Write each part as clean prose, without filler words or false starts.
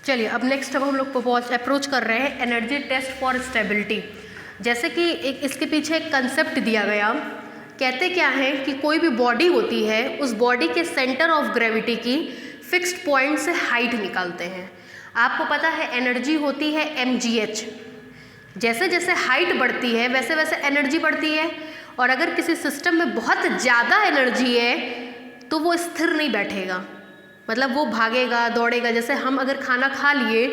चलिए अब नेक्स्ट अब हम लोग अप्रोच कर रहे हैं एनर्जी टेस्ट फॉर स्टेबिलिटी। जैसे कि एक इसके पीछे एक कंसेप्ट दिया गया, कहते क्या है कि कोई भी बॉडी होती है उस बॉडी के सेंटर ऑफ ग्रेविटी की फिक्स्ड पॉइंट से हाइट निकालते हैं। आपको पता है एनर्जी होती है mgh, जैसे जैसे हाइट बढ़ती है वैसे वैसे एनर्जी बढ़ती है, और अगर किसी सिस्टम में बहुत ज़्यादा एनर्जी है तो वो स्थिर नहीं बैठेगा, मतलब वो भागेगा दौड़ेगा। जैसे हम अगर खाना खा लिए,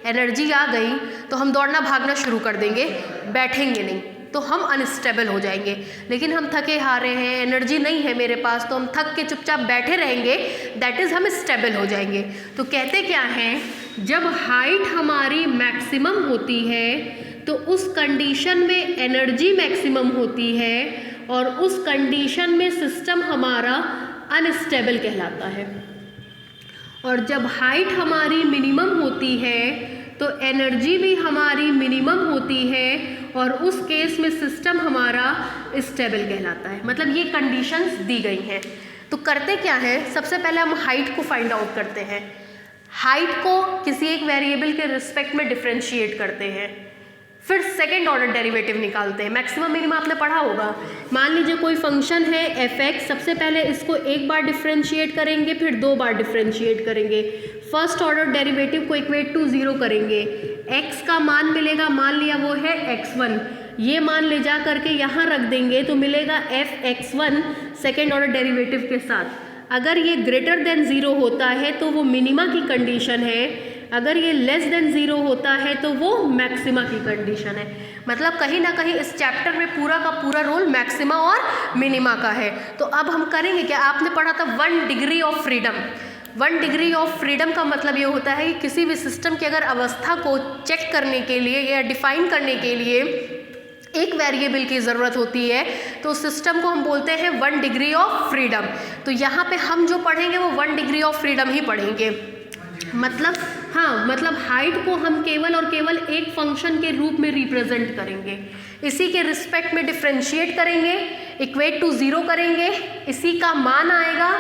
एनर्जी आ गई तो हम दौड़ना भागना शुरू कर देंगे, बैठेंगे नहीं, तो हम अनस्टेबल हो जाएंगे। लेकिन हम थके हारे हैं, एनर्जी नहीं है मेरे पास, तो हम थक के चुपचाप बैठे रहेंगे, दैट इज़ हम स्टेबल हो जाएंगे। तो कहते क्या हैं, जब हाइट हमारी मैक्सिमम होती है तो उस कंडीशन में एनर्जी मैक्सिमम होती है और उस कंडीशन में सिस्टम हमारा अनस्टेबल कहलाता है। और जब हाइट हमारी मिनिमम होती है तो एनर्जी भी हमारी मिनिमम होती है और उस केस में सिस्टम हमारा स्टेबल कहलाता है। मतलब ये कंडीशंस दी गई हैं। तो करते क्या है, सबसे पहले हम हाइट को फाइंड आउट करते हैं। हाइट को किसी एक वेरिएबल के रिस्पेक्ट में डिफ्रेंशिएट करते हैं, फिर सेकेंड ऑर्डर डेरिवेटिव निकालते हैं। मैक्सिमम मिनिमम आपने पढ़ा होगा। मान लीजिए कोई फंक्शन है f(x), सबसे पहले इसको एक बार डिफ्रेंशिएट करेंगे, फिर 2 बार डिफ्रेंशिएट करेंगे, फर्स्ट ऑर्डर डेरिवेटिव को इक्वेट टू 0 करेंगे, x का मान मिलेगा, मान लिया वो है x1, ये मान ले जा करके यहाँ रख देंगे तो मिलेगा f(x1) सेकेंड ऑर्डर डेरिवेटिव के साथ। अगर ये ग्रेटर देन 0 होता है तो वो मिनिमा की कंडीशन है, अगर ये लेस देन 0 होता है तो वो मैक्सिमा की कंडीशन है। मतलब कहीं ना कहीं इस चैप्टर में पूरा का पूरा रोल मैक्सिमा और मिनिमा का है। तो अब हम करेंगे क्या, आपने पढ़ा था 1 degree of freedom. 1 degree of freedom का मतलब ये होता है कि किसी भी सिस्टम की अगर अवस्था को चेक करने के लिए या डिफाइन करने के लिए एक वेरिएबल की ज़रूरत होती है तो सिस्टम को हम बोलते हैं 1 डिग्री ऑफ फ्रीडम। तो यहाँ पे हम जो पढ़ेंगे वो 1 डिग्री ऑफ फ्रीडम ही पढ़ेंगे। मतलब हाँ, मतलब हाइट को हम केवल और केवल एक फंक्शन के रूप में रिप्रेजेंट करेंगे, इसी के रिस्पेक्ट में डिफ्रेंशिएट करेंगे, इक्वेट टू 0 करेंगे, इसी का मान आएगा,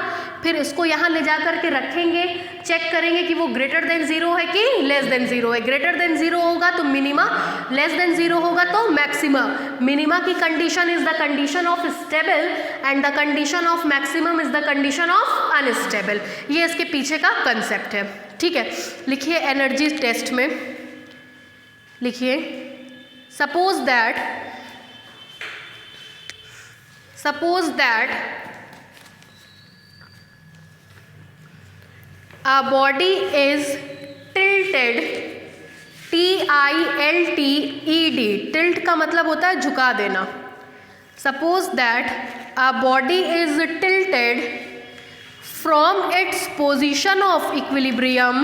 फिर इसको यहाँ ले जा कर के रखेंगे, चेक करेंगे कि वो ग्रेटर देन 0 है कि लेस देन 0 है। ग्रेटर देन 0 होगा तो मिनिमा, लेस देन 0 होगा तो मैक्सिमा। मिनिमा की condition is the condition of stable and the condition of maximum is the condition of unstable. ये इसके पीछे का कंसेप्ट है। ठीक है, लिखिए एनर्जी टेस्ट में, लिखिए suppose that a body is tilted, tilted, tilt का मतलब होता है झुका देना। Suppose that a body is tilted from its position of equilibrium,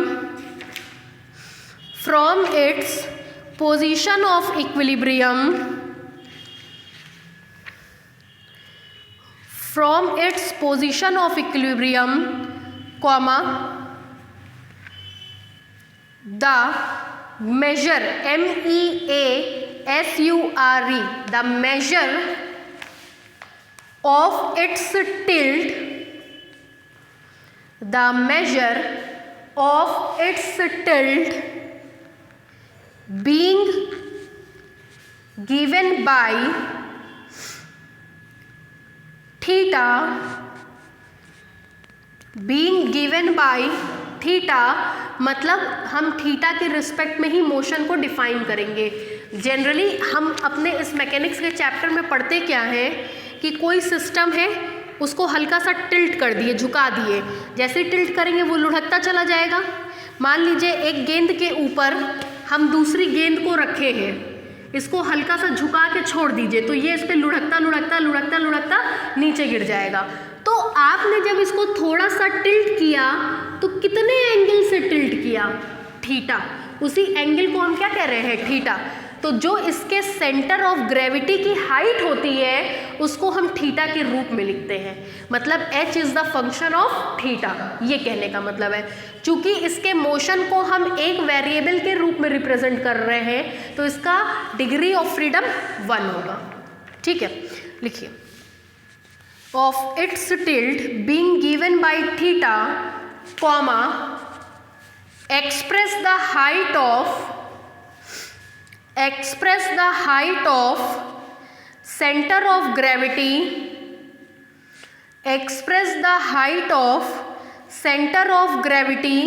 from its position of equilibrium, from its position of equilibrium, comma, the measure, measure, the measure of its tilt, the measure of its tilt being given by theta, being given by theta, मतलब हम theta के respect में ही motion को define करेंगे। Generally हम अपने इस mechanics के चैप्टर में पढ़ते क्या है कि कोई सिस्टम है उसको हल्का सा टिल्ट कर दिए, झुका दिए, जैसे टिल्ट करेंगे वो लुढ़कता चला जाएगा। मान लीजिए एक गेंद के ऊपर हम दूसरी गेंद को रखे हैं, इसको हल्का सा झुका के छोड़ दीजिए तो ये इस पर लुढ़कता लुढ़कता लुढ़कता लुढ़कता नीचे गिर जाएगा। तो आपने जब इसको थोड़ा सा टिल्ट किया तो कितने एंगल से टिल्ट किया, थीटा, उसी एंगल को हम क्या कह रहे हैं, थीटा। तो जो इसके सेंटर ऑफ ग्रेविटी की हाइट होती है उसको हम थीटा के रूप में लिखते हैं। मतलब h is the function of theta, ये कहने का मतलब है। चूंकि इसके मोशन को हम एक वेरिएबल के रूप में रिप्रेजेंट कर रहे हैं तो इसका डिग्री ऑफ फ्रीडम 1 होगा। ठीक है, लिखिए of its tilt being given by theta, comma, express the height of center of gravity, express the height of center of gravity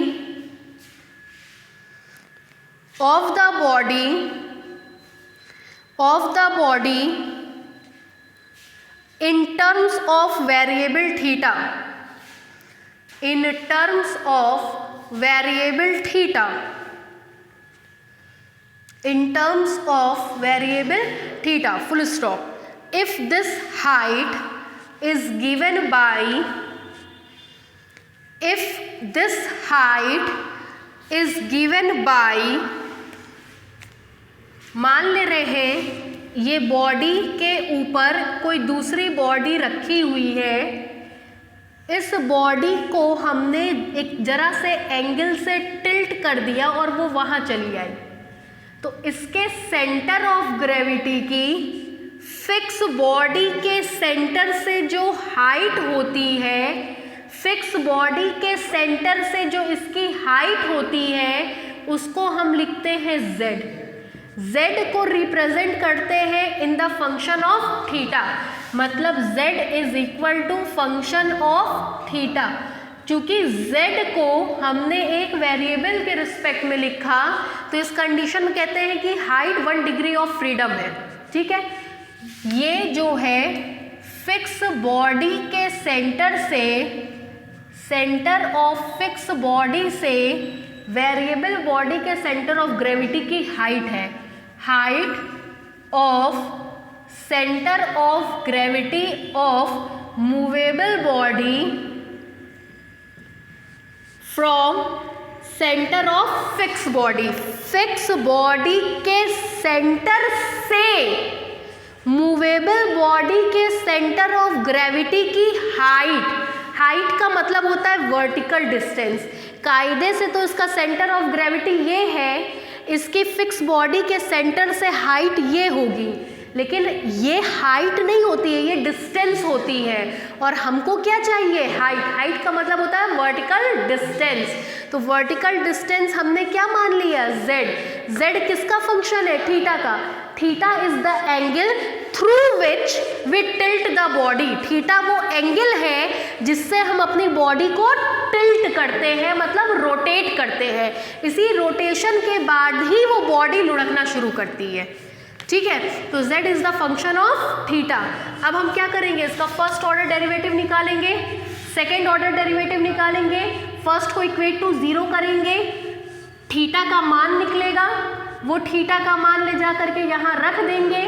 of the body in terms of variable theta, in terms of variable theta, in terms of variable theta, full stop. If this height is given by, if this height is given by, मान ले रहे हैं ये body के ऊपर कोई दूसरी body रखी हुई है, इस बॉडी को हमने एक जरा से एंगल से टिल्ट कर दिया और वो वहाँ चली आई, तो इसके सेंटर ऑफ ग्रेविटी की फिक्स बॉडी के सेंटर से जो हाइट होती है, फिक्स बॉडी के सेंटर से जो इसकी हाइट होती है उसको हम लिखते हैं z। z को रिप्रेजेंट करते हैं in the function of theta, मतलब z is equal to function of theta. चूंकि z को हमने एक वेरिएबल के रिस्पेक्ट में लिखा तो इस कंडीशन में कहते हैं कि हाइट 1 डिग्री ऑफ फ्रीडम है। ठीक है, ये जो है फिक्स बॉडी के सेंटर से, सेंटर ऑफ फिक्स बॉडी से वेरिएबल बॉडी के सेंटर ऑफ ग्रेविटी की हाइट है, height of centre of gravity of movable body from centre of fix body, fix body के सेंटर से मूवेबल बॉडी के centre of gravity की height, height का मतलब होता है वर्टिकल डिस्टेंस। कायदे से तो इसका सेंटर ऑफ ग्रेविटी ये है, इसकी फिक्स बॉडी के सेंटर से हाइट ये होगी, लेकिन ये हाइट नहीं होती है, ये डिस्टेंस होती है। और हमको क्या चाहिए? हाइट। हाइट का मतलब होता है वर्टिकल डिस्टेंस। तो वर्टिकल डिस्टेंस हमने क्या मान लिया? z। z किसका फंक्शन है? थीटा का। Theta is the angle through which we tilt the body. Theta वो एंगल है जिससे हम अपनी बॉडी को टिल्ट करते हैं, मतलब रोटेट करते हैं। इसी रोटेशन के बाद ही वो बॉडी लुढ़कना शुरू करती है। ठीक है, तो z is the function of theta. अब हम क्या करेंगे? इसका फर्स्ट ऑर्डर डेरिवेटिव निकालेंगे, सेकेंड ऑर्डर डेरिवेटिव निकालेंगे, फर्स्ट को इक्वेट टू 0 करेंगे, थीटा का मान निकलेगा, वो थीटा का मान ले जा करके यहाँ रख देंगे।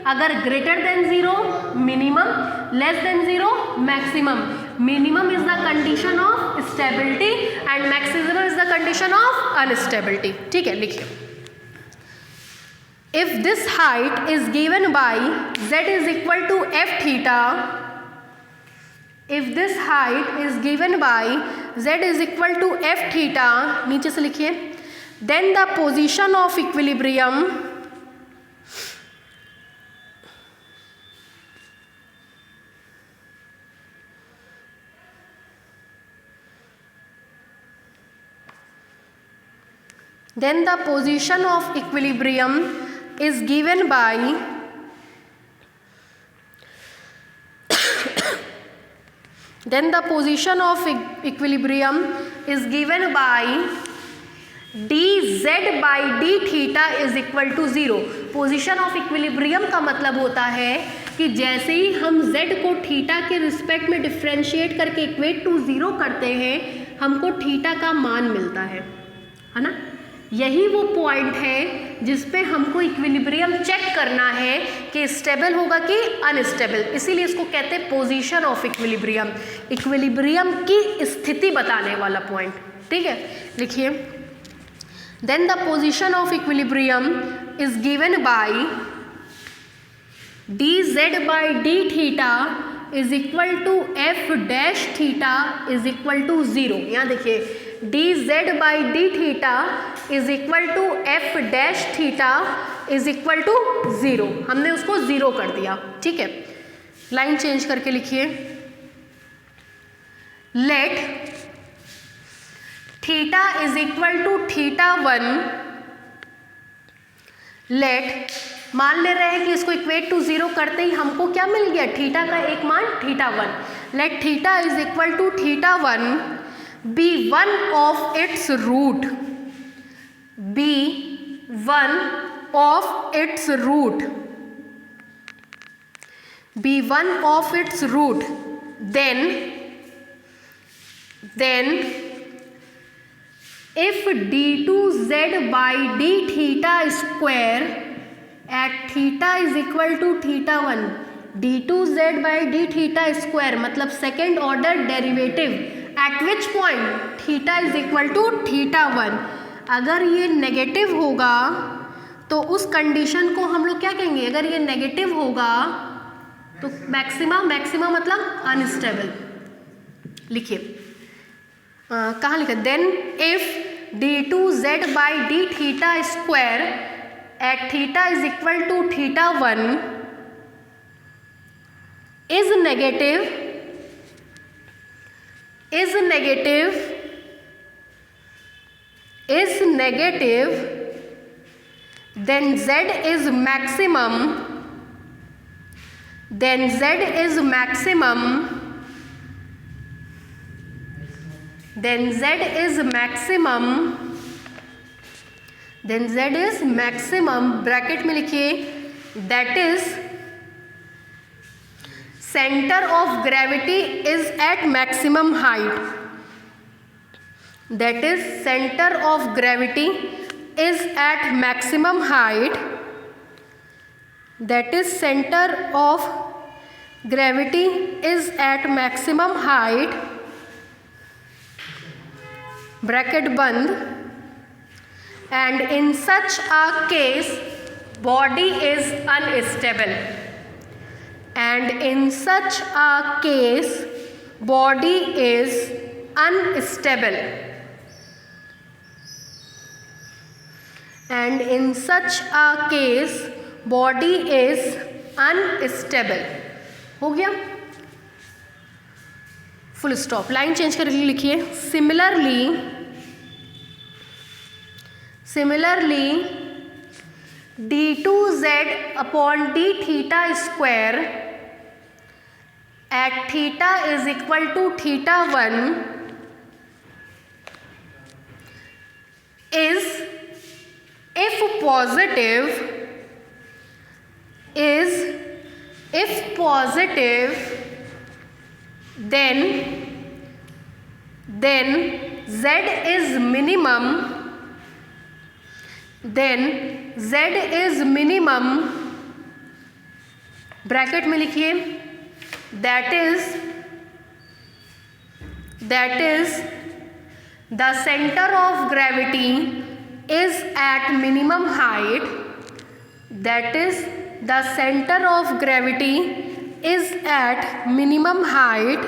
अगर greater than 0 minimum, less than 0 maximum. Minimum is the condition of stability and maximum is the condition of unstability. ठीक है, लिखिए। If this height is given by z is equal to f theta, if this height is given by z is equal to f theta, नीचे से लिखिए, then the position of equilibrium is given by then the position of equilibrium is given by dz by d theta is equal to 0। Position of equilibrium का मतलब होता है कि जैसे ही हम z को थीटा के रिस्पेक्ट में डिफ्रेंशिएट करके इक्वेट टू 0 करते हैं, हमको थीटा का मान मिलता है ना। यही वो पॉइंट है जिस पे हमको इक्विलिब्रियम चेक करना है कि स्टेबल होगा कि अनस्टेबल। इसीलिए इसको कहते हैं पोजीशन ऑफ इक्विलिब्रियम, इक्विलिब्रियम की स्थिति बताने वाला पॉइंट। ठीक है, लिखिए। Then the position of equilibrium is given by dz by d theta is equal to f dash theta is equal to 0। यहाँ देखिए, dz by d theta is equal to f dash theta is equal to 0। हमने उसको 0 कर दिया। ठीक है, line change करके लिखिए। Let theta is equal to theta 1, let मान ले रहे हैं कि इसको इक्वेट टू 0 करते ही हमको क्या मिल गया, थीटा का एक मान theta 1। Let theta is equal to theta 1 be one of its root, be one of its root, be one of its root, then if d2z by d theta square at theta is equal to theta 1, d2z by d theta square मतलब second order derivative at which point theta is equal to theta 1, अगर ये negative होगा तो उस condition को हम लोग क्या कहेंगे, अगर ये नेगेटिव होगा तो मैक्सिमा, मैक्सिमा मतलब अनस्टेबल। लिखिए कहाँ लिखा, then if d2z by d theta square at theta is equal to theta 1 is negative, is negative, then z is maximum, then z is maximum, then z is maximum, then z is maximum, bracket में लिखिए, that is center of gravity is at maximum height, that is center of gravity is at maximum height, that is center of gravity is at maximum height, bracket बंद, and in such a case body is unstable, and in such a case body is unstable, and in such a case body is unstable। हो गया, full stop, line change करके लिखिए, similarly d2z upon d theta square at theta is equal to theta 1 is if positive then z is minimum, bracket में लिखिए, that is the center of gravity is at minimum height, that is the center of gravity is at minimum height,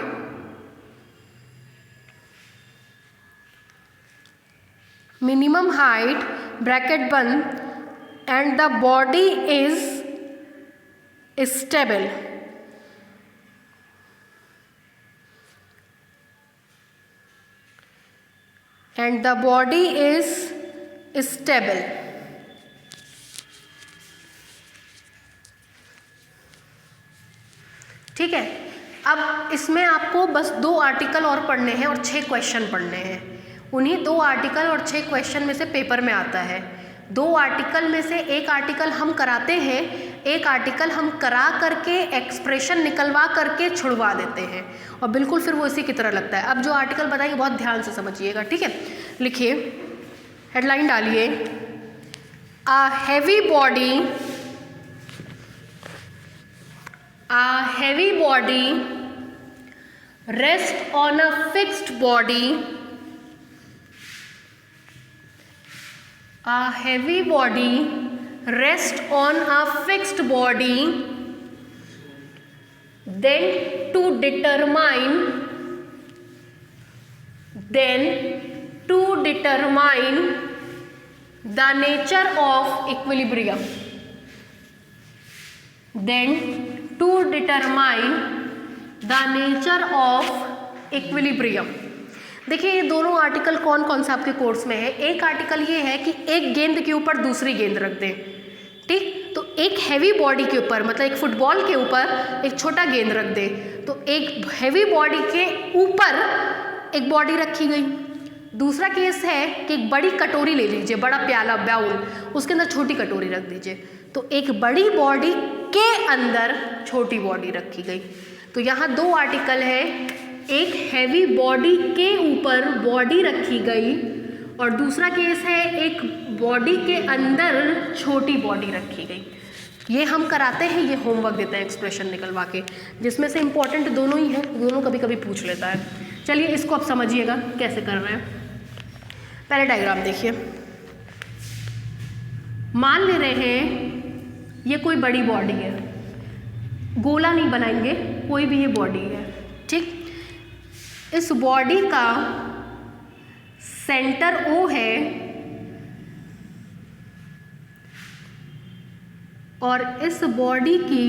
bracket बंद, and the body is stable, and the body is stable। ठीक है, अब इसमें आपको बस 2 article और पढ़ने हैं और 6 क्वेश्चन पढ़ने हैं। उन्हीं 2 आर्टिकल और 6 क्वेश्चन में से पेपर में आता है। 2 आर्टिकल में से एक आर्टिकल हम कराते हैं, एक आर्टिकल हम करा करके एक्सप्रेशन निकलवा करके छुड़वा देते हैं, और बिल्कुल फिर वो इसी की तरह लगता है। अब जो आर्टिकल बताइए बहुत ध्यान से समझिएगा, ठीक है। लिखिए, हेडलाइन डालिए, a heavy body rest on a fixed body, a heavy body rests on a fixed body, then to determine the nature of equilibrium, देखिए ये दोनों आर्टिकल कौन कौन सा आपके कोर्स में है। एक आर्टिकल ये है कि एक गेंद के ऊपर दूसरी गेंद रख दें, ठीक। तो एक हैवी बॉडी के ऊपर, मतलब एक फुटबॉल के ऊपर एक छोटा गेंद रख दें, तो एक हैवी बॉडी के ऊपर एक बॉडी रखी गई। दूसरा केस है कि एक बड़ी कटोरी ले लीजिए, बड़ा प्याला बाउल, उसके अंदर छोटी कटोरी रख दीजिए, तो एक बड़ी बॉडी के अंदर छोटी बॉडी रखी गई। तो यहाँ दो आर्टिकल है, एक हैवी बॉडी के ऊपर बॉडी रखी गई और दूसरा केस है एक बॉडी के अंदर छोटी बॉडी रखी गई। ये हम कराते हैं, ये होमवर्क देते हैं एक्सप्रेशन निकलवा के, जिसमें से इम्पॉर्टेंट दोनों ही है, दोनों कभी कभी पूछ लेता है। चलिए इसको आप समझिएगा कैसे कर रहे हैं। पहले डायग्राम देखिए, मान ले रहे हैं ये कोई बड़ी बॉडी है, गोला नहीं बनाएंगे, कोई भी ये बॉडी है, ठीक। इस बॉडी का सेंटर O है और इस बॉडी की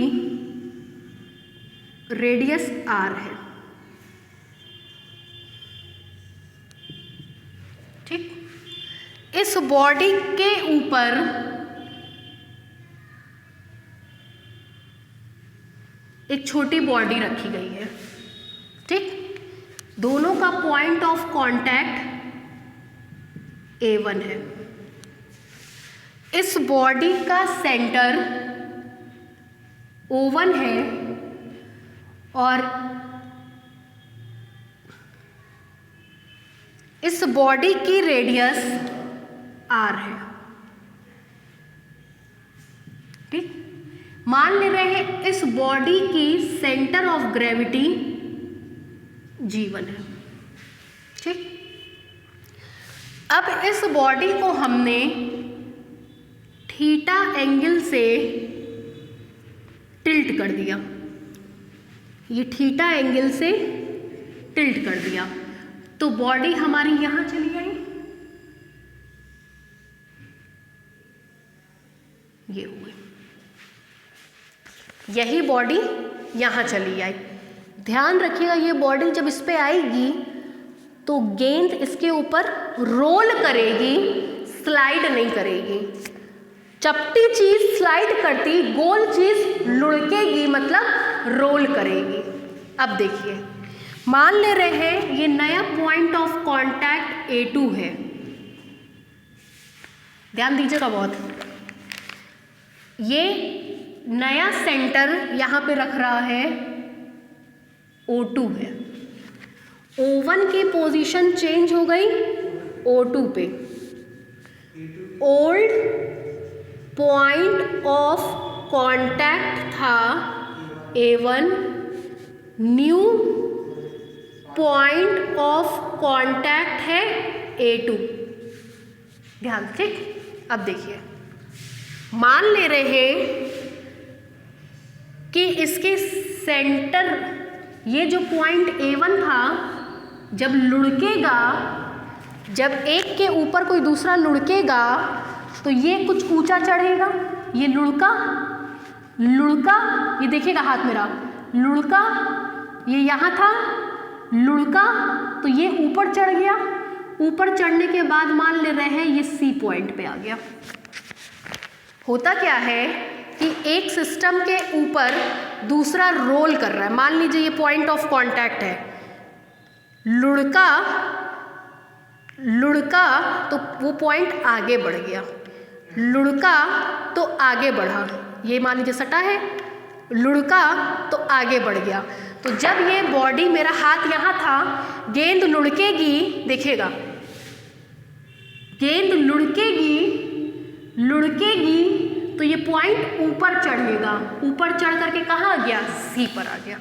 रेडियस R है, ठीक। इस बॉडी के ऊपर एक छोटी बॉडी रखी गई है, ठीक। दोनों का पॉइंट ऑफ कांटेक्ट A1 है। इस बॉडी का सेंटर O1 है और इस बॉडी की रेडियस R है, ठीक। मान ले रहे हैं इस बॉडी की सेंटर ऑफ ग्रेविटी G1 है, ठीक। अब इस बॉडी को हमने थीटा एंगल से टिल्ट कर दिया, ये थीटा एंगल से टिल्ट कर दिया, तो बॉडी हमारी यहां चली आई, ये हुई, यही बॉडी यहां चली आई। ध्यान रखिएगा ये बॉडी जब इस पे आएगी तो गेंद इसके ऊपर रोल करेगी, स्लाइड नहीं करेगी। चपटी चीज स्लाइड करती, गोल चीज लुढ़केगी, मतलब रोल करेगी। अब देखिए, मान ले रहे हैं ये नया पॉइंट ऑफ कांटेक्ट A2 है, ध्यान दीजिएगा बहुत। ये नया सेंटर यहां पे रख रहा है O2 है, O1 की पोजीशन चेंज हो गई O2 पे। ओल्ड पॉइंट ऑफ कांटेक्ट था A1, new point of contact है A2, ध्यान, ठीक। अब देखिए, मान ले रहे हैं कि इसके सेंटर, ये जो पॉइंट A1 था, जब लुढ़केगा, जब एक के ऊपर कोई दूसरा लुढ़केगा तो ये कुछ ऊंचा चढ़ेगा, ये लुढ़का, ये देखिएगा हाथ मेरा, लुढ़का, ये यहाँ था, लुढ़का, तो ये ऊपर चढ़ गया। ऊपर चढ़ने के बाद मान ले रहे हैं ये C पॉइंट पे आ गया। होता क्या है कि एक सिस्टम के ऊपर दूसरा रोल कर रहा है, मान लीजिए ये पॉइंट ऑफ कांटेक्ट है, लुढ़का तो वो पॉइंट आगे बढ़ गया, लुढ़का तो आगे बढ़ा, ये मान लीजिए सटा है, लुढ़का तो आगे बढ़ गया। तो जब ये बॉडी, मेरा हाथ यहाँ था, गेंद लुढ़केगी, देखिएगा, गेंद लुढ़केगी तो ये पॉइंट ऊपर चढ़ेगा, ऊपर चढ़ करके कहाँ आ गया, C पर आ गया,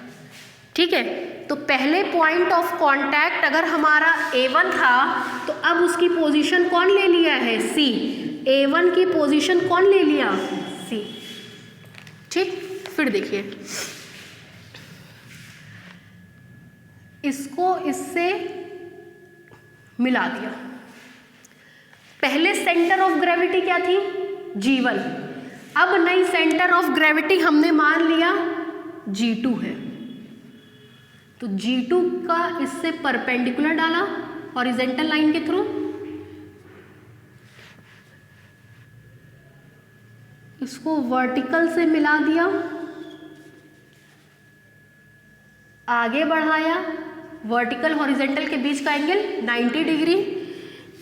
ठीक है। तो पहले पॉइंट ऑफ कांटेक्ट अगर हमारा A1 था तो अब उसकी पोजीशन कौन ले लिया है, C। A1 की पोजीशन कौन ले लिया, C, ठीक। फिर देखिए, इसको इससे मिला दिया। पहले सेंटर ऑफ ग्रेविटी क्या थी, G1, अब नई सेंटर ऑफ ग्रेविटी हमने मान लिया G2 है, तो G2 का इससे परपेंडिकुलर डाला, हॉरिजेंटल लाइन के थ्रू, इसको वर्टिकल से मिला दिया, आगे बढ़ाया, वर्टिकल हॉरिजेंटल के बीच का एंगल 90 डिग्री,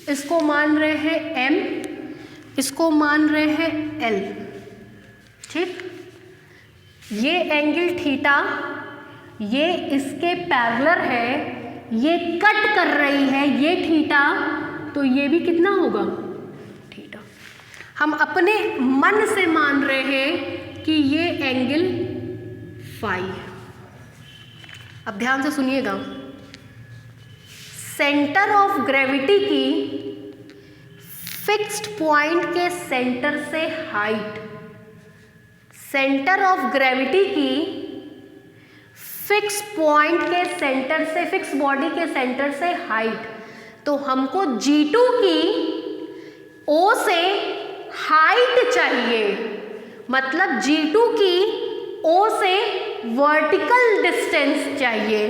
इसको मान रहे हैं m, इसको मान रहे हैं l। ठीक, ये एंगल थीटा ये इसके पैरेलल है, ये कट कर रही है ये थीटा, तो ये भी कितना होगा थीटा। हम अपने मन से मान रहे हैं कि ये एंगल फाई है। अब ध्यान से सुनिएगा, सेंटर ऑफ ग्रेविटी की फिक्स्ड पॉइंट के सेंटर से हाइट, सेंटर ऑफ ग्रेविटी की फिक्स पॉइंट के सेंटर से, फिक्स बॉडी के सेंटर से हाइट, तो हमको G2 की O से हाइट चाहिए, मतलब G2 की O से वर्टिकल डिस्टेंस चाहिए।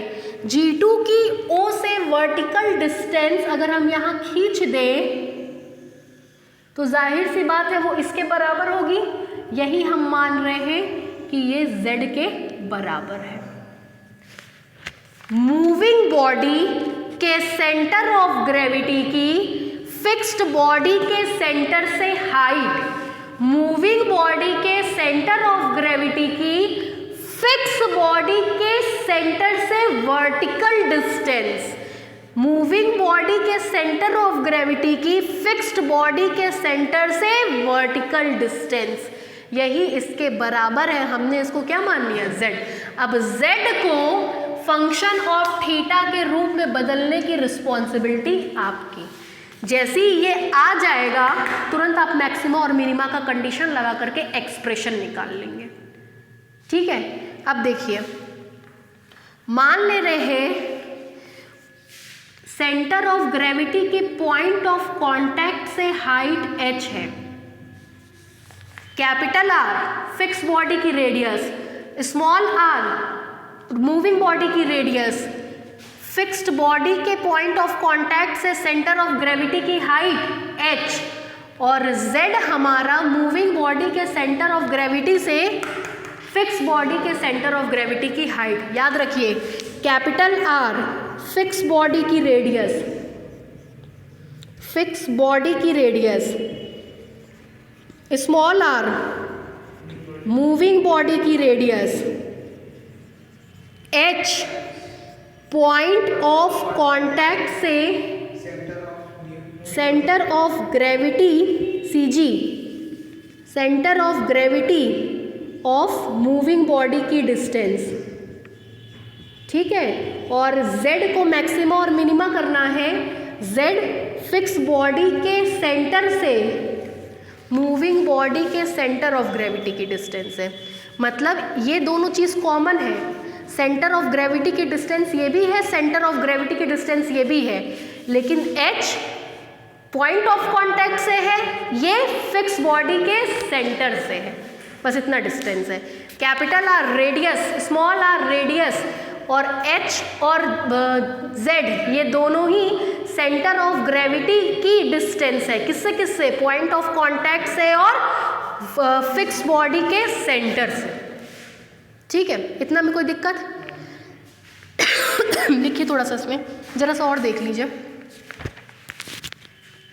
G2 की O से वर्टिकल डिस्टेंस अगर हम यहाँ खींच दें तो जाहिर सी बात है वो इसके बराबर होगी, यही हम मान रहे हैं कि ये Z के बराबर है। मूविंग बॉडी के सेंटर ऑफ ग्रेविटी की फिक्स्ड बॉडी के सेंटर से हाइट, मूविंग बॉडी के सेंटर ऑफ ग्रेविटी की फिक्स बॉडी के सेंटर से वर्टिकल डिस्टेंस, मूविंग बॉडी के सेंटर ऑफ ग्रेविटी की फिक्स्ड बॉडी के सेंटर से वर्टिकल डिस्टेंस, यही इसके बराबर है। हमने इसको क्या मान लिया z। अब z को फंक्शन ऑफ थीटा के रूप में बदलने की रिस्पॉन्सिबिलिटी आपकी। जैसे ही ये आ जाएगा तुरंत आप मैक्सिमा और मिनिमा का कंडीशन लगा करके एक्सप्रेशन निकाल लेंगे। ठीक है, अब देखिए, मान ले रहे हैं सेंटर ऑफ ग्रेविटी के पॉइंट ऑफ कांटेक्ट से हाइट h है, कैपिटल R फिक्स बॉडी की radius, small r moving body की रेडियस, फिक्स्ड बॉडी के पॉइंट ऑफ कांटेक्ट से सेंटर ऑफ ग्रेविटी की हाइट h, और z हमारा मूविंग बॉडी के सेंटर ऑफ ग्रेविटी से फिक्स बॉडी के सेंटर ऑफ ग्रेविटी की हाइट। याद रखिए, कैपिटल R फिक्स बॉडी की रेडियस, फिक्स बॉडी की radius, small r moving body की radius, h point of contact से centre of gravity CG, centre of gravity of moving body की distance. ठीक है, और z को मैक्सिमा और मिनिमा करना है, z फिक्स बॉडी के सेंटर से मूविंग बॉडी के सेंटर ऑफ ग्रेविटी की डिस्टेंस है, मतलब ये दोनों चीज़ कॉमन है। सेंटर ऑफ ग्रेविटी की डिस्टेंस ये भी है, सेंटर ऑफ ग्रेविटी की डिस्टेंस ये भी है, लेकिन h पॉइंट ऑफ कांटेक्ट से है, ये फिक्स बॉडी के सेंटर से है, बस इतना डिस्टेंस है। Capital R radius, small r radius, और h और z ये दोनों ही सेंटर ऑफ ग्रेविटी की डिस्टेंस है। किससे किससे? पॉइंट ऑफ कांटेक्ट से और फिक्स बॉडी के सेंटर से। ठीक है, इतना में कोई दिक्कत? लिखिए थोड़ा सा इसमें, जरा सा और देख लीजिए।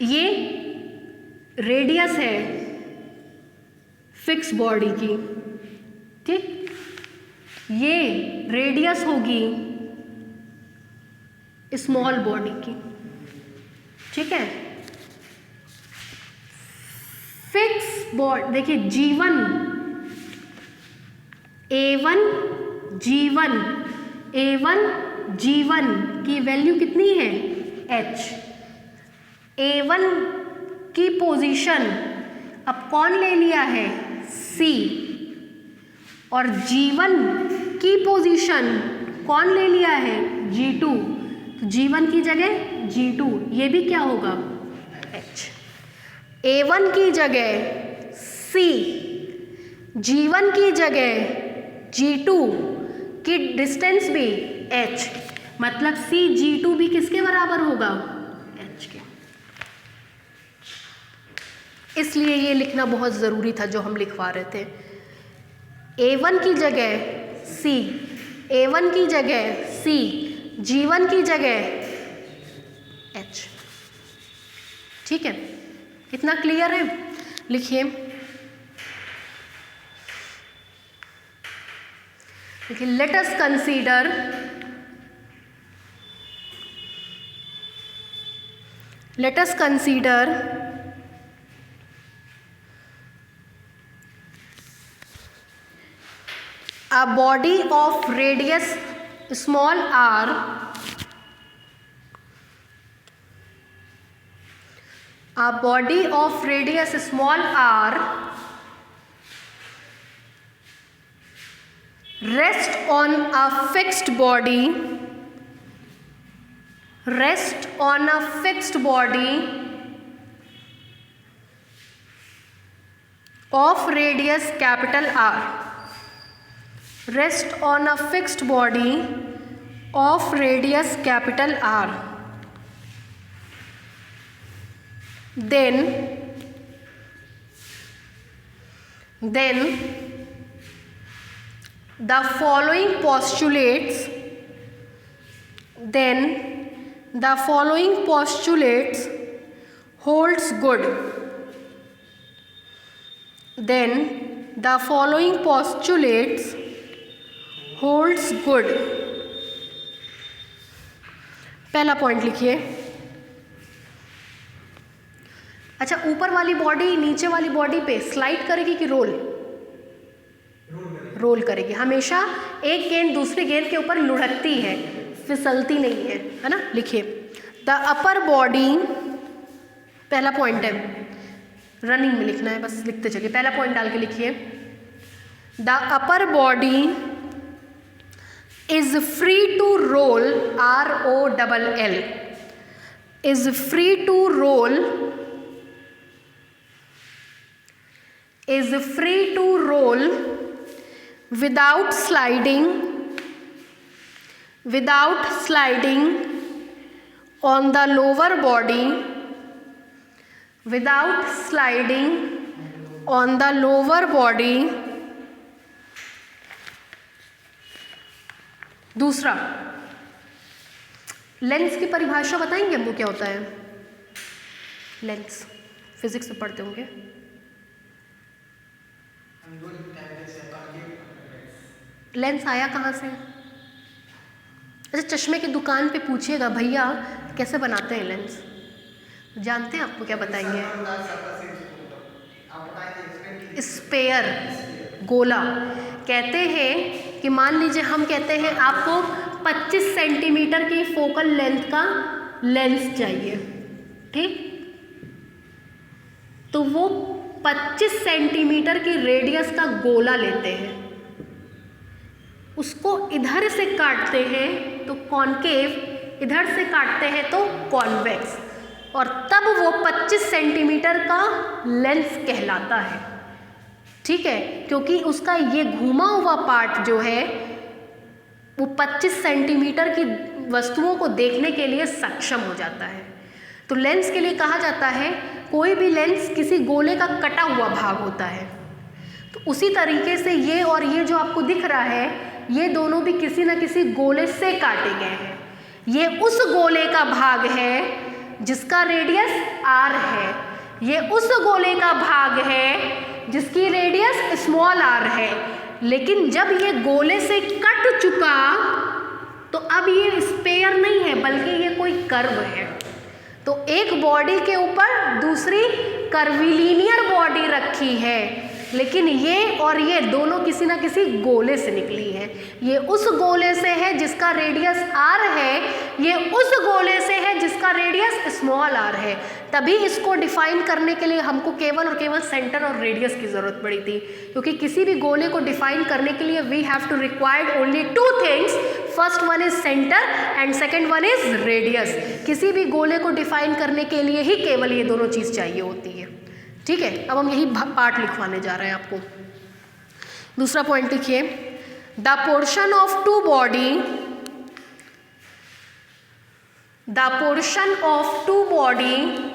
ये रेडियस है फिक्स बॉडी की, ठीक, ये रेडियस होगी स्मॉल बॉडी की। ठीक है, फिक्स बॉडी देखिए G1 A1 G1 A1 G1 की वैल्यू कितनी है? h। A1 की पोजीशन अब कौन ले लिया है? C। और G1 की पोजीशन कौन ले लिया है? G2। तो G1 की जगह G2, ये भी क्या होगा? h। A1 की जगह C, G1 की जगह G2 की डिस्टेंस भी h, मतलब C G2 भी किसके बराबर होगा? इमेज की। इसलिए ये लिखना बहुत ज़रूरी था जो हम लिखवा रहे थे। A1 की जगह C, A1 की जगह C, G1 की जगह H। ठीक है, इतना क्लियर है? लिखिए, देखिए, let us consider a body of radius small r rest on a fixed body of radius capital R. Rest on a fixed body of radius capital R. Then the following postulates holds good. पहला point लिखिए। अच्छा, ऊपर वाली body नीचे वाली body पे slide करेगी कि रोल करेगी? हमेशा एक गेंद दूसरी गेंद के ऊपर लुढ़कती है, फिसलती नहीं है ना? लिखिए, द अपर बॉडी, पहला पॉइंट है, रनिंग में लिखना है, बस लिखते चलिए, पहला पॉइंट डाल के लिखिए। The upper body is free to roll, ROLL, is free to roll without sliding on the lower body, दूसरा, लेंस की परिभाषा बताएंगे हमको क्या होता है? लेंस फिजिक्स में पढ़ते होंगे। लेंस आया कहाँ से? अच्छा, चश्मे की दुकान पे पूछिएगा, भैया कैसे बनाते हैं लेंस, जानते हैं? आपको क्या बताएंगे? स्पेयर, गोला। कहते हैं कि मान लीजिए हम कहते हैं आपको 25 सेंटीमीटर की फोकल लेंथ का लेंस चाहिए, ठीक? तो वो 25 सेंटीमीटर की रेडियस का गोला लेते हैं, उसको इधर से काटते हैं तो कॉनकेव, इधर से काटते हैं तो कॉन्वेक्स, और तब वो 25 सेंटीमीटर का लेंस कहलाता है। ठीक है, क्योंकि उसका ये घुमा हुआ पार्ट जो है वो 25 सेंटीमीटर की वस्तुओं को देखने के लिए सक्षम हो जाता है। तो लेंस के लिए कहा जाता है, कोई भी लेंस किसी गोले का कटा हुआ भाग होता है। तो उसी तरीके से ये और ये जो आपको दिख रहा है, ये दोनों भी किसी न किसी गोले से काटे गए हैं। ये उस गोले का भाग है जिसका रेडियस r है, ये उस गोले का भाग है जिसकी रेडियस स्मॉल r है। लेकिन जब ये गोले से कट चुका तो अब ये स्पेयर नहीं है, बल्कि ये कोई कर्व है। तो एक बॉडी के ऊपर दूसरी कर्विलीनियर बॉडी रखी है, लेकिन ये और ये दोनों किसी ना किसी गोले से निकली है। ये उस गोले से है जिसका रेडियस r है, ये उस गोले से है जिसका रेडियस स्मॉल r है। तभी इसको डिफाइन करने के लिए हमको केवल और केवल सेंटर और रेडियस की ज़रूरत पड़ी थी, क्योंकि किसी भी गोले को डिफाइन करने के लिए we have to required only two things, first one is centre and second one is radius. किसी भी गोले को डिफाइन करने के लिए ही केवल ये दोनों चीज़ चाहिए होती है। ठीक है, अब हम यही पार्ट लिखवाने जा रहे हैं आपको। दूसरा पॉइंट लिखिए, the portion of two body the portion of two body,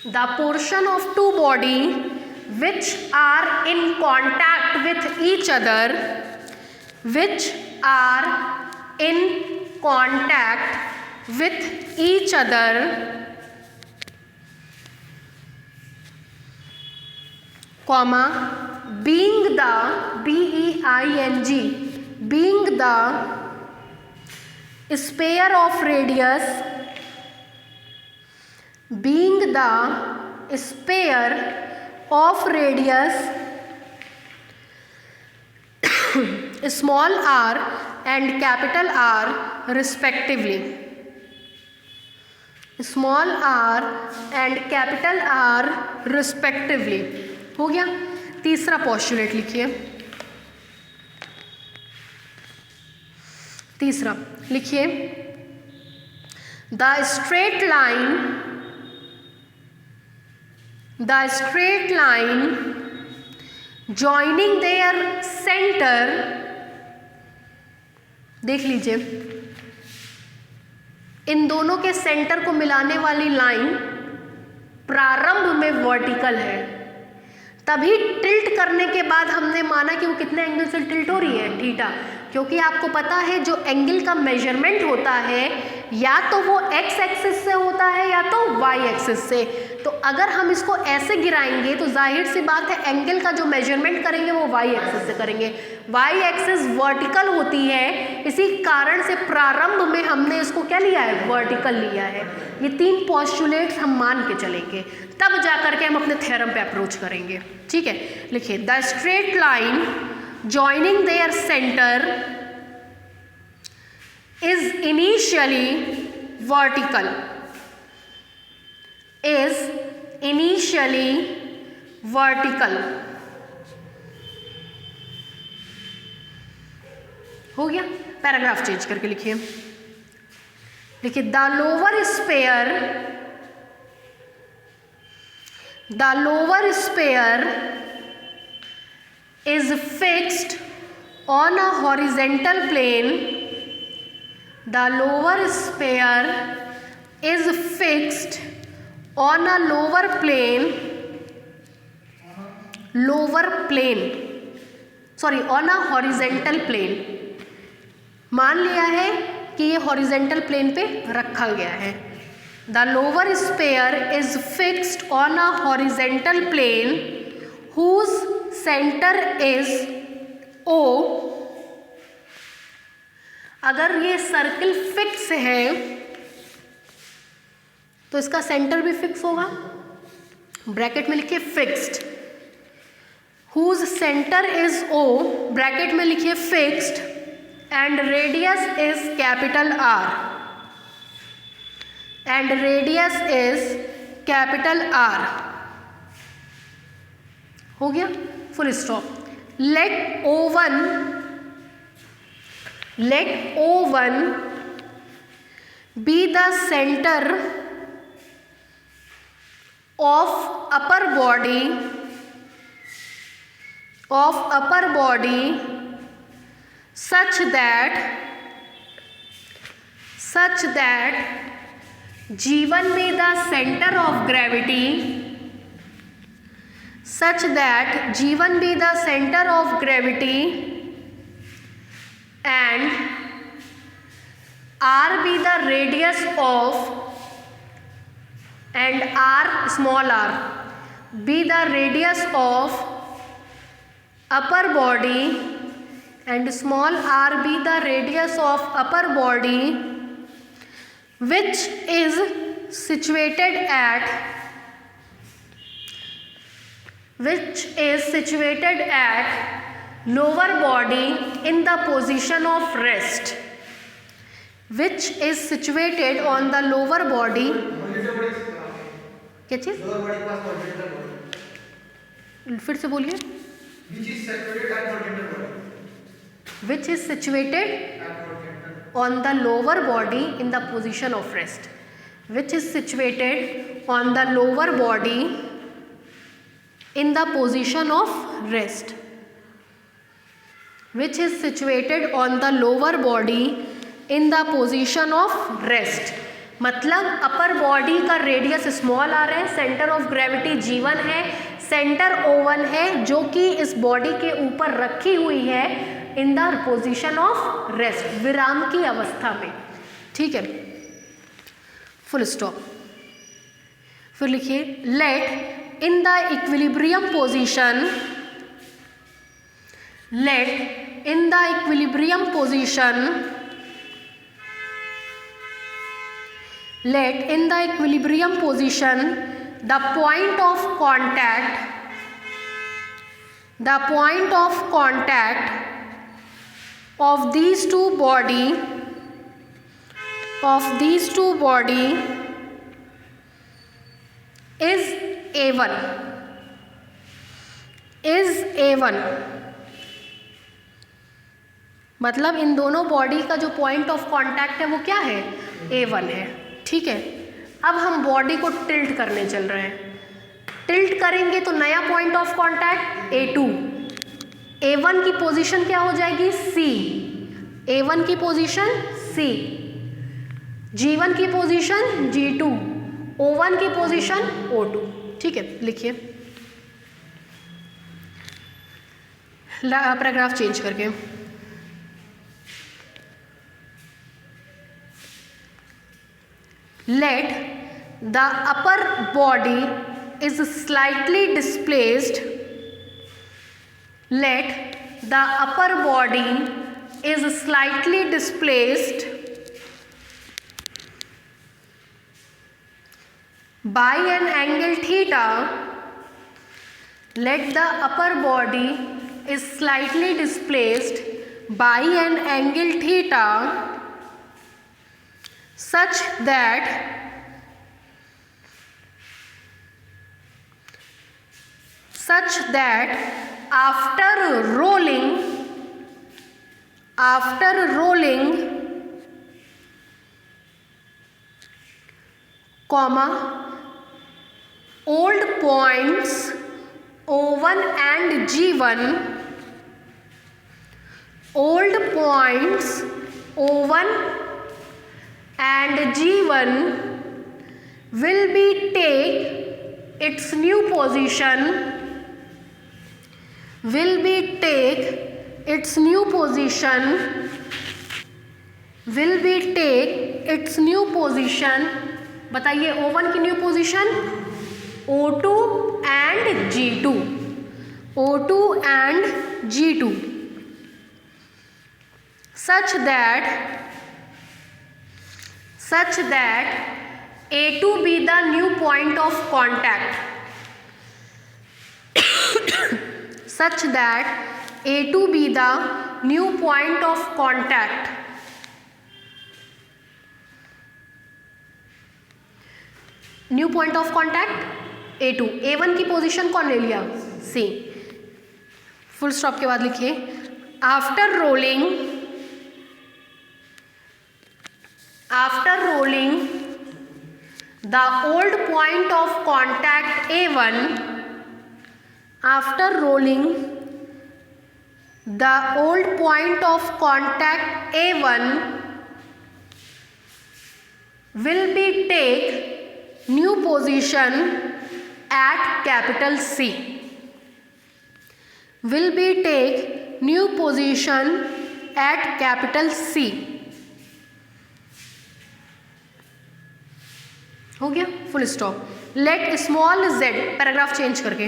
the portion of two body which are in contact with each other, which are in contact with each other, comma, being the, BEING, being the sphere of radius, being the sphere of radius small r and capital R respectively, small r and capital R respectively। हो गया। तीसरा postulate लिखिए, तीसरा लिखिए, the straight line joining their centre, देख लीजिए, इन दोनों के सेंटर को मिलाने वाली लाइन प्रारंभ में वर्टिकल है, तभी टिल्ट करने के बाद हमने माना कि वो कितने एंगल से टिल्ट हो रही है, थीटा, क्योंकि आपको पता है जो एंगल का मेजरमेंट होता है या तो वो एक्स एक्सिस से होता है या तो वाई एक्सिस से। तो अगर हम इसको ऐसे गिराएंगे तो जाहिर सी बात है एंगल का जो मेजरमेंट करेंगे वो वाई एक्सिस से करेंगे, वाई एक्सिस वर्टिकल होती है, इसी कारण से प्रारंभ में हमने इसको क्या लिया है, वर्टिकल लिया है। ये तीन पोस्टुलेट्स हम मान के चलेंगे, तब जाकर के हम अपने थ्योरम पे अप्रोच करेंगे। ठीक है, लिखिए, the straight line joining their center is initially vertical, is initially vertical। हो गया। पैराग्राफ चेंज करके लिखिए, देखिए, the lower sphere is fixed on a horizontal plane, the lower sphere is fixed on a lower plane, on a horizontal plane। मान लिया है कि ये हॉरिजेंटल प्लेन पे रखा गया है। The lower sphere is fixed on a horizontal plane whose centre is O। अगर ये सर्किल फिक्स है तो इसका सेंटर भी फिक्स होगा, ब्रैकेट में लिखिए fixed, whose centre is O, bracket में लिखिए fixed, and radius is capital R, and radius is capital R। हो गया, full stop. Let O1 be the centre of upper body such that G1 be the center of gravity, such that G1 be the center of gravity and R be the radius of, and R small r be the radius of upper body, and small r be the radius of upper body, which is situated at lower body in the position of rest, which is situated on the lower body। क्या चीज, फिर से बोलिए। which is situated on the lower body in the position of rest, which is situated on the lower body in the position of rest। which is situated on the lower body in the position of rest। मतलब upper body का radius small आ रहा है, centre of gravity G1 है, centre O1 है जो कि इस body के ऊपर रखी हुई है in the position of rest, विराम की अवस्था में। ठीक है, फुल स्टॉप। फिर लिखिए let in the equilibrium position, let in the equilibrium position, let in the equilibrium position the point of contact, the point of contact of these two body, of these two body is A1, is A1। मतलब इन दोनों body का जो point of contact है वो क्या है, A1 है। ठीक है, अब हम बॉडी को टिल्ट करने चल रहे हैं। टिल्ट करेंगे तो नया point of contact A2, A1 की पोजीशन क्या हो जाएगी C, A1 की पोजीशन C, G1 की पोजीशन G2, O1 की पोजीशन O2। ठीक है, लिखिए पैराग्राफ चेंज करके। Let the upper body is slightly displaced, let the upper body is slightly displaced by an angle theta, let the upper body is slightly displaced by an angle theta such that after rolling comma old points O1 and G1, old points O1 and G1 will be take its new position, will be take its new position, will be take its new position। बताइए O1 की new position O2 and G2, O2 and G2 such that A2 be the new point of contact, such that A2 be the new point of contact, new point of contact A2, A1 की position कौन ले लिया C। Full stop के बाद लिखिए after rolling the old point of contact A1, after rolling the old point of contact A1 will be take new position at capital C, will be take new position at capital C। हो गया, full stop. Let small z, paragraph change करके,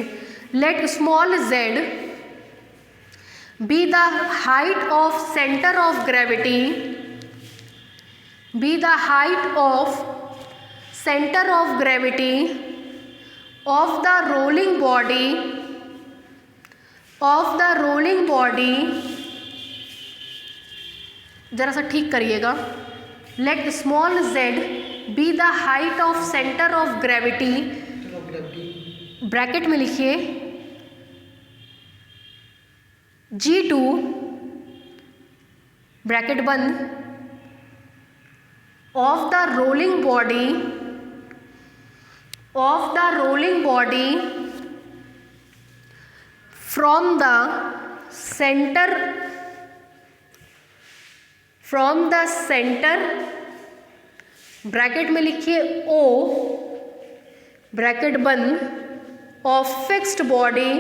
let small z be the height of centre of gravity, be the height of centre of gravity of the rolling body, of the rolling body. जरा सा ठीक करिएगा, let small z be the height of centre of gravity, bracket में लिखिए G2 bracket बंद of the rolling body, of the rolling body from the centre from the centre, bracket में लिखिए O, bracket बंद, ऑफ फिक्स्ड बॉडी,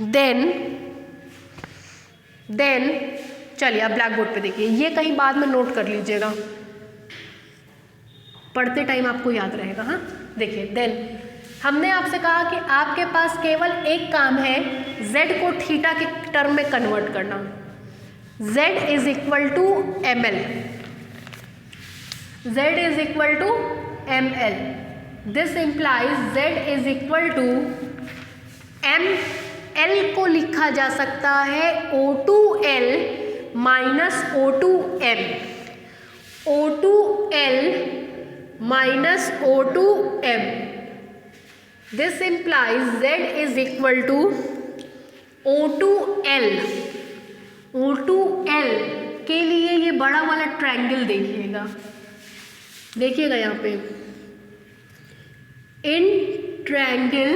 देन चलिए आप black board पे देखिए, ये कहीं बाद में नोट कर लीजिएगा, पढ़ते टाइम आपको याद रहेगा। हाँ देखिए, देन हमने आपसे कहा कि आपके पास केवल एक काम है, z को थीटा के टर्म में कन्वर्ट करना। z is equal to ml, z is equal to ml, this implies z is equal to ml को लिखा जा सकता है O2L minus O2m, O2L minus O2m, this implies z is equal to O2L। O2L के लिए ये बड़ा वाला ट्रायंगल देखिएगा यहाँ पे, इन ट्रायंगल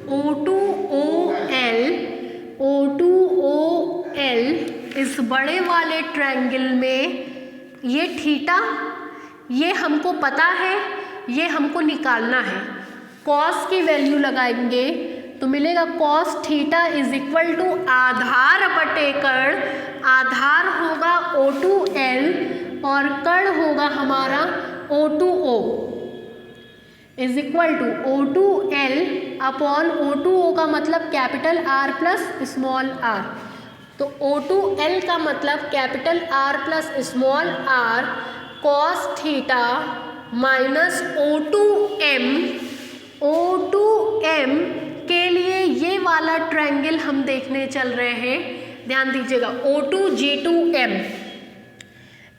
O2OL, O2OL इस बड़े वाले ट्रायंगल में ये थीटा, ये हमको पता है, ये हमको निकालना है। कॉस की वैल्यू लगाएंगे तो मिलेगा cos theta is equal to आधार बटे कर्ण, आधार होगा O2L और कर्ण होगा हमारा O2O is equal to O2L upon O2O का मतलब capital R plus small r, तो O2L का मतलब capital R plus small r cos theta minus O2m के लिए ये वाला ट्रायंगल हम देखने चल रहे हैं, ध्यान दीजिएगा, O2G2m,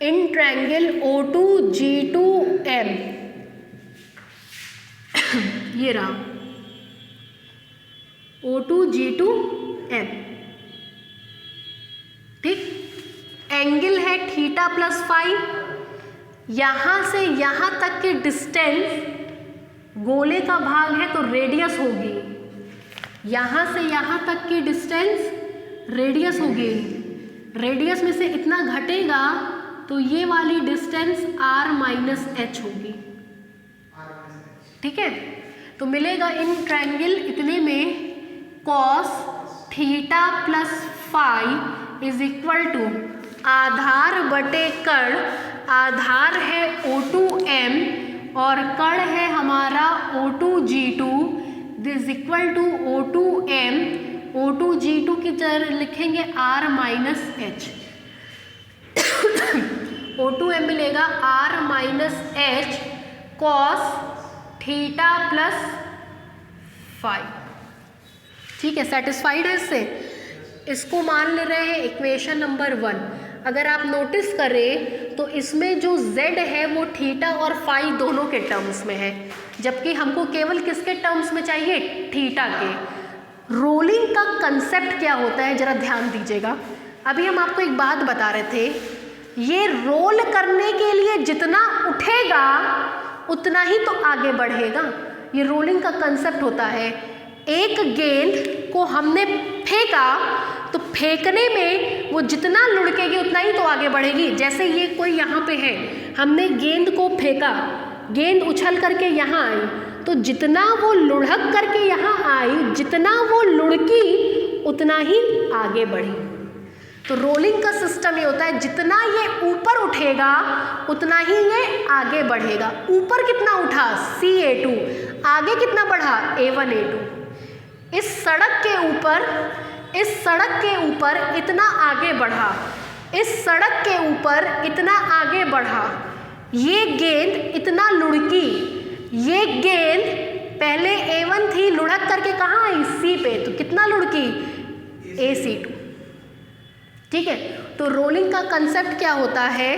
इन ट्रायंगल O2G2m ये रहा O2G2m, ठीक। एंगल है थीटा प्लस फाई, यहाँ से यहाँ तक की डिस्टेंस गोले का भाग है तो रेडियस होगी, यहाँ से यहाँ तक की डिस्टेंस रेडियस होगी, रेडियस में से इतना घटेगा तो ये वाली डिस्टेंस r माइनस h होगी, ठीक है। तो मिलेगा इन ट्रायंगल इतने में cos theta plus phi is equal to आधार बटे कर्ण, आधार है O2m और कर्ण है हमारा O2G2 is equal to O2m, O2G2 की तरह लिखेंगे r माइनस h, O2m मिलेगा r minus h cos theta plus phi, ठीक है। सेटिस्फाइड है इससे, इसको मान ले रहे हैं इक्वेशन नंबर 1। अगर आप नोटिस करें तो इसमें जो z है वो थीटा और फाई दोनों के टर्म्स में है, जबकि हमको केवल किसके टर्म्स में चाहिए, थीटा के। रोलिंग का कंसेप्ट क्या होता है जरा ध्यान दीजिएगा। अभी हम आपको एक बात बता रहे थे, ये रोल करने के लिए जितना उठेगा उतना ही तो आगे बढ़ेगा, ये रोलिंग का कंसेप्ट होता है। एक गेंद को हमने फेंका तो फेंकने में वो जितना लुढ़केगी उतना ही तो आगे बढ़ेगी। जैसे ये कोई यहाँ पे है, हमने गेंद को फेंका, गेंद उछल करके यहाँ आई, तो जितना वो लुढ़क करके यहाँ आई, जितना वो लुढ़की उतना ही आगे बढ़ी। तो रोलिंग का सिस्टम ये होता है, जितना ये ऊपर उठेगा उतना ही ये आगे बढ़ेगा। ऊपर कितना उठा, CA2, आगे कितना बढ़ा, A1 A2। इस सड़क के ऊपर इतना आगे बढ़ा, इस सड़क के ऊपर इतना आगे बढ़ा, ये गेंद इतना लुढ़की, ये गेंद पहले A1 थी, लुढ़क करके कहाँ आई, C पे, तो कितना लुढ़की, AC2, ठीक है। तो रोलिंग का कंसेप्ट क्या होता है,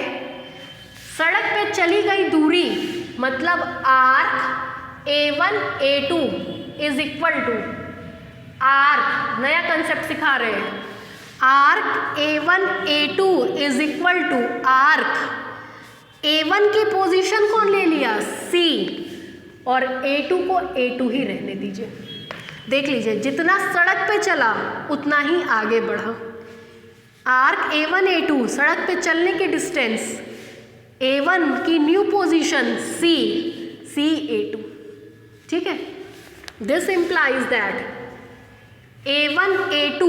सड़क पे चली गई दूरी मतलब arc A1 A2 is equal to arc, नया कंसेप्ट सिखा रहे हैं, arc A1 A2 is equal to arc A1 की पोजीशन कौन ले लिया, C, और A2 को A2 ही रहने दीजिए। देख लीजिए, जितना सड़क पे चला उतना ही आगे बढ़ा। आर्क A1 A2 सड़क पे चलने की डिस्टेंस, A1 की न्यू पोजीशन C A2, ठीक है। This implies that A1 A2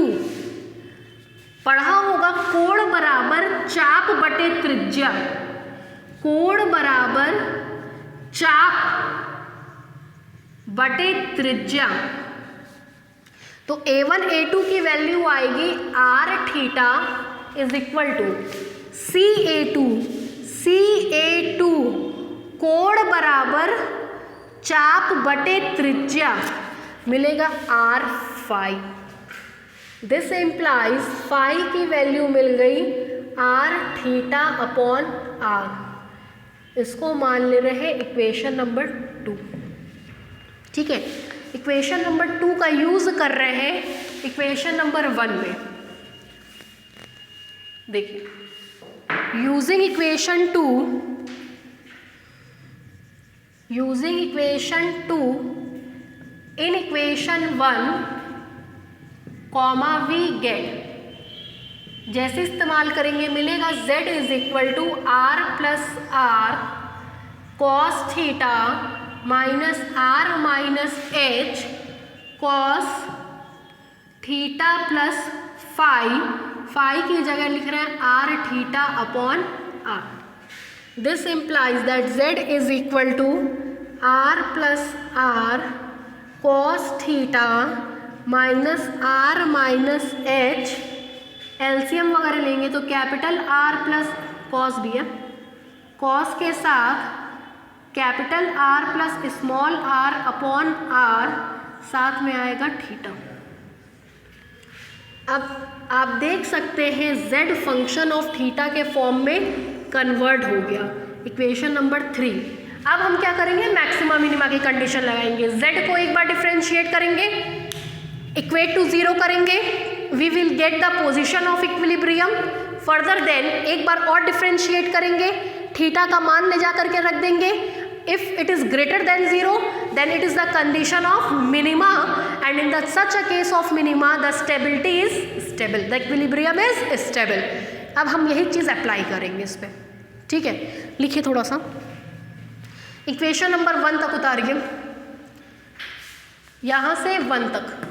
पढ़ा होगा कोण बराबर चाप बटे त्रिज्या, कोण बराबर चाप बटे त्रिज्या। तो A1 A2 की वैल्यू आएगी r theta is equal to CA2 कोण बराबर चाप बटे त्रिज्या मिलेगा r phi. This implies phi की वैल्यू मिल गई r थीटा अपॉन r। इसको मान ले रहे हैं इक्वेशन नंबर 2, ठीक है। इक्वेशन नंबर 2 का यूज कर रहे हैं इक्वेशन नंबर 1 में। देखिए, using equation 2 in equation 1 comma we get, जैसे इस्तेमाल करेंगे मिलेगा z is equal to r plus are cos theta minus r minus h cos theta plus phi की जगह लिख रहे हैं r theta upon r। This implies that z is equal to r plus are cos theta minus r minus h, LCM वगैरह लेंगे तो capital R plus cos भी है, कॉस के साथ capital R plus small r upon r, साथ में आएगा थीटा। अब आप देख सकते हैं z फंक्शन ऑफ थीटा के फॉर्म में कन्वर्ट हो गया, इक्वेशन नंबर 3। अब हम क्या करेंगे, मैक्सिमा मिनिमा की कंडीशन लगाएंगे, z को एक बार डिफरेंशिएट करेंगे, इक्वेट टू 0 करेंगे, we will get the position of equilibrium. Further then एक बार और डिफरेंशिएट करेंगे, थीटा का मान ले जा करके रख देंगे। If it is greater than 0 then it is the condition of minima, and in the such a case of minima the stability is stable, the equilibrium is stable. अब हम यही चीज़ अप्लाई करेंगे इस पर, ठीक है। लिखिए थोड़ा सा, इक्वेशन नंबर 1 तक उतारिए, यहाँ से 1 तक।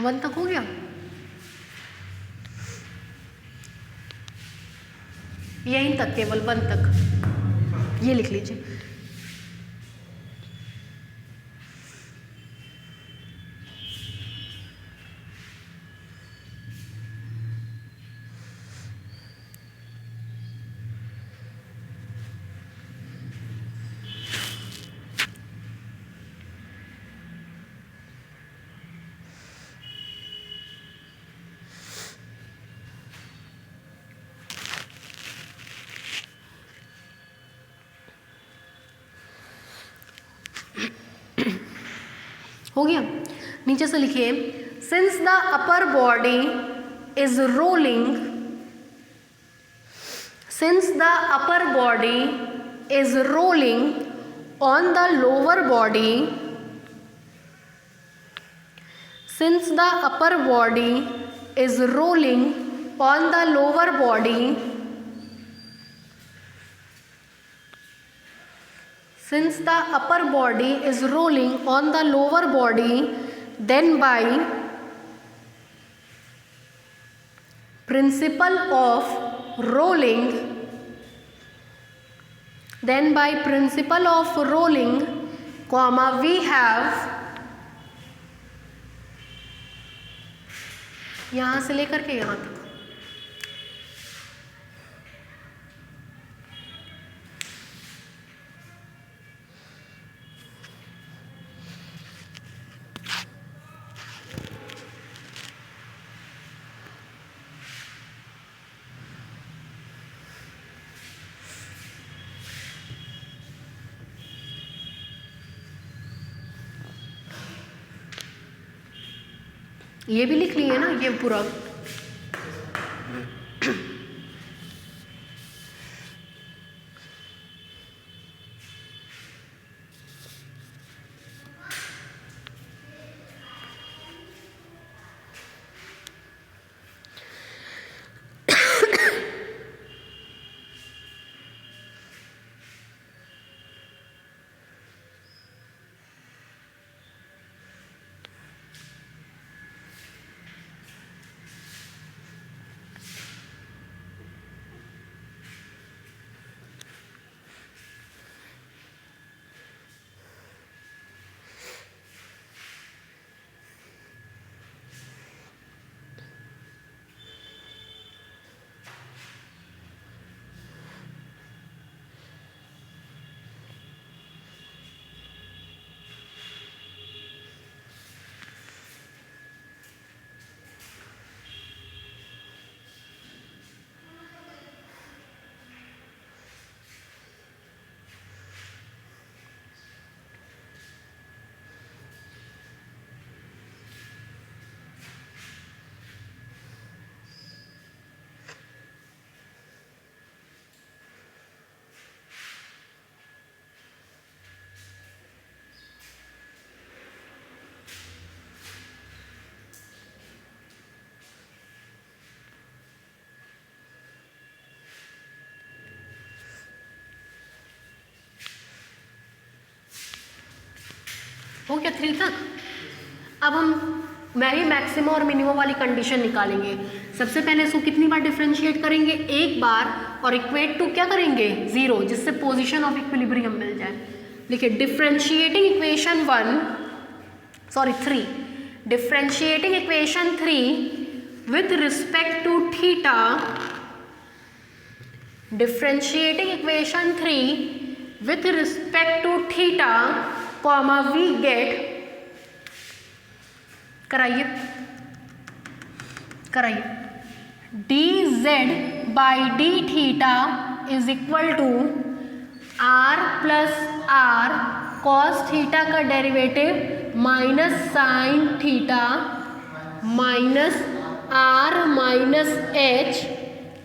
वन तक हो गया, यहीं तक, केवल 1 तक, ये लिख लीजिए। हो गया, नीचे से लिखिए, since the upper body is rolling, since the upper body is rolling on the lower body, since the upper body is rolling on the lower body, since the upper body is rolling on the lower body, then by principle of rolling, comma, we have, यहाँ से लेकर के यहाँ तक, ये भी लिख लिए ना ये पूरा। हो गया 3 तक। अब हम मैक्सिमम और मिनिमम वाली कंडीशन निकालेंगे। सबसे पहले इसको कितनी बार डिफ्रेंशिएट करेंगे, एक बार, और इक्वेट टू क्या करेंगे 0, जिससे पोजीशन ऑफ इक्विलिब्रियम मिल जाए। देखिए differentiating equation 3, differentiating equation 3 with respect to theta, differentiating equation 3 with respect to theta, comma we get, कराइए d z by d theta is equal to r plus are cos theta का derivative minus sine theta minus r minus h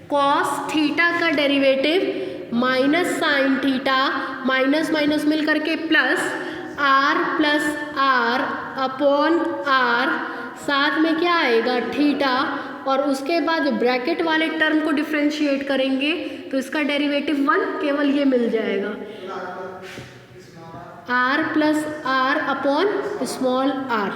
cos theta का derivative minus sine theta, minus minus मिल करके plus r upon r, साथ में क्या आएगा theta, और उसके बाद ब्रैकेट वाले टर्म को डिफ्रेंशिएट करेंगे तो इसका डेरिवेटिव 1 केवल ये मिल जाएगा, r plus r upon small r.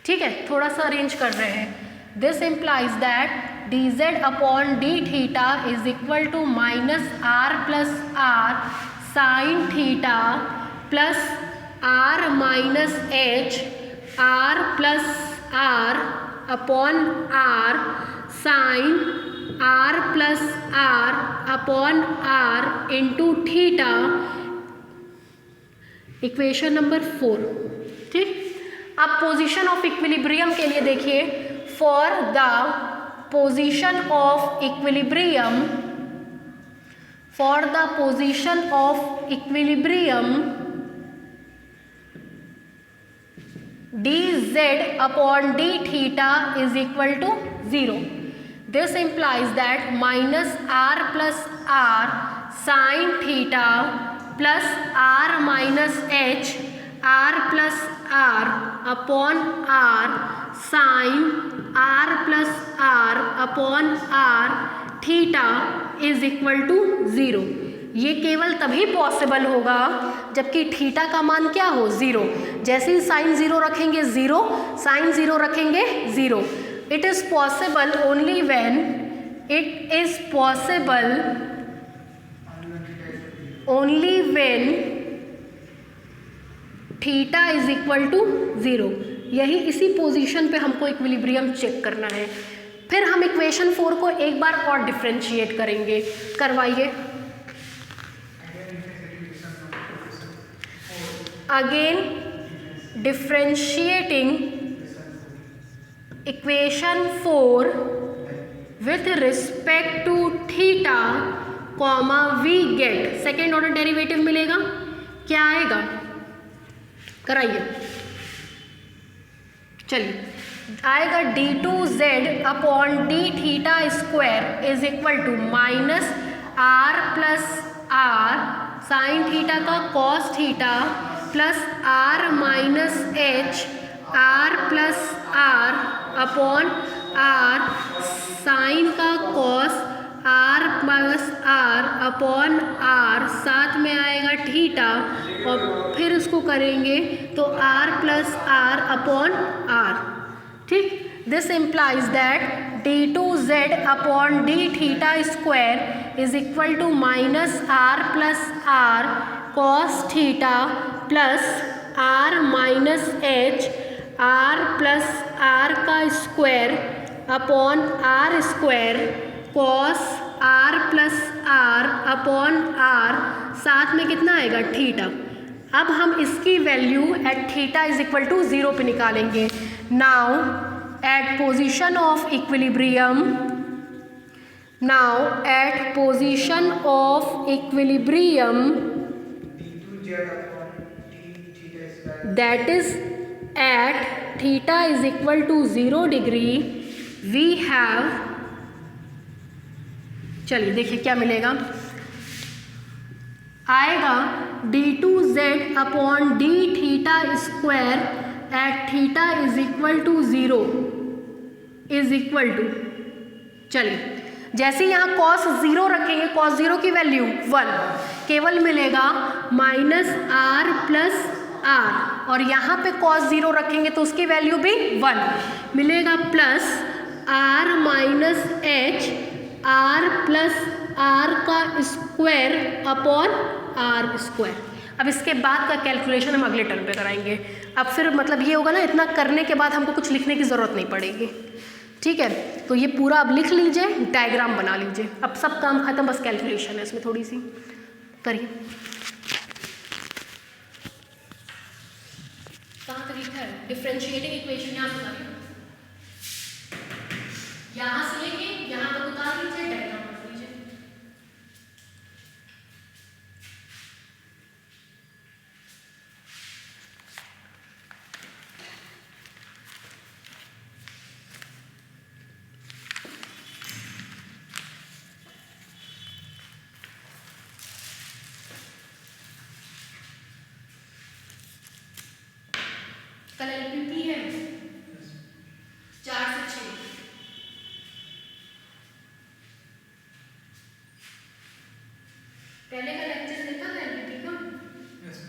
ठीक है, थोड़ा सा अरेंज कर रहे हैं। This implies that d z upon d theta is equal to minus r plus r sine theta plus r minus h r plus r upon r sine r plus r upon r into theta, equation number 4। ठीक, अब position of equilibrium के लिए देखिए, for the position of equilibrium, dz upon d theta is equal to 0. This implies that minus r plus r sin theta plus r minus h r plus r upon r sine r plus r upon r theta is equal to 0। ये केवल तभी possible होगा जबकि theta का मान क्या हो, 0। जैसे ही साइन 0 रखेंगे 0, साइन 0 रखेंगे 0। It is possible only when, it is possible only when theta is equal to 0। यही इसी पोजीशन पे हमको इक्विलिब्रियम चेक करना है। फिर हम इक्वेशन 4 को एक बार और डिफ्रेंशिएट करेंगे, करवाइए। Again differentiating equation 4 with respect to theta comma we get second order derivative मिलेगा। क्या आएगा, कराइए। चलिए, आएगा d2z upon d theta square is equal to minus r plus r sine theta का cos theta plus r minus h r plus r upon r sine का cos r plus r upon r, साथ में आएगा theta और फिर उसको करेंगे तो r plus r upon r. ठीक, this implies that d2z upon d theta square is equal to minus r plus are cos theta plus r minus h r plus r का square upon r square cos r plus r upon r, साथ में कितना आएगा theta. अब हम इसकी value at theta is equal to 0 पे निकालेंगे। Now at position of equilibrium, now at position of equilibrium that is at theta is equal to 0 degree we have, चलिए देखिए क्या मिलेगा। आएगा d2z upon d theta square at theta is equal to 0 is equal to, चलिए जैसे यहाँ cos 0 रखेंगे, cos 0 की वैल्यू 1, केवल मिलेगा माइनस आर प्लस आर, और यहाँ पे cos 0 रखेंगे तो उसकी वैल्यू भी 1 मिलेगा, plus r minus h r plus r का स्क्वायर अपॉन आर स्क्वायर। अब इसके बाद का कैलकुलेशन हम अगले टर्म पे कराएंगे। अब फिर मतलब ये होगा ना, इतना करने के बाद हमको कुछ लिखने की ज़रूरत नहीं पड़ेगी। ठीक है, तो ये पूरा अब लिख लीजिए, डायग्राम बना लीजिए। अब सब काम खत्म, बस कैलकुलेशन है इसमें थोड़ी सी, करिए। कहाँ तक लिखा है डिफरेंशिएटिंग इक्वेशन, यहाँ से करिए, यहाँ से लेके यहाँ तक उतार लीजिए, डायग्राम बना लीजिए। कल एलपीपी है 4 से 6। पहले का लेक्चर देखा था एलपीपी का? यस।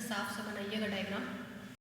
साफ से बनाइएगा डायग्राम।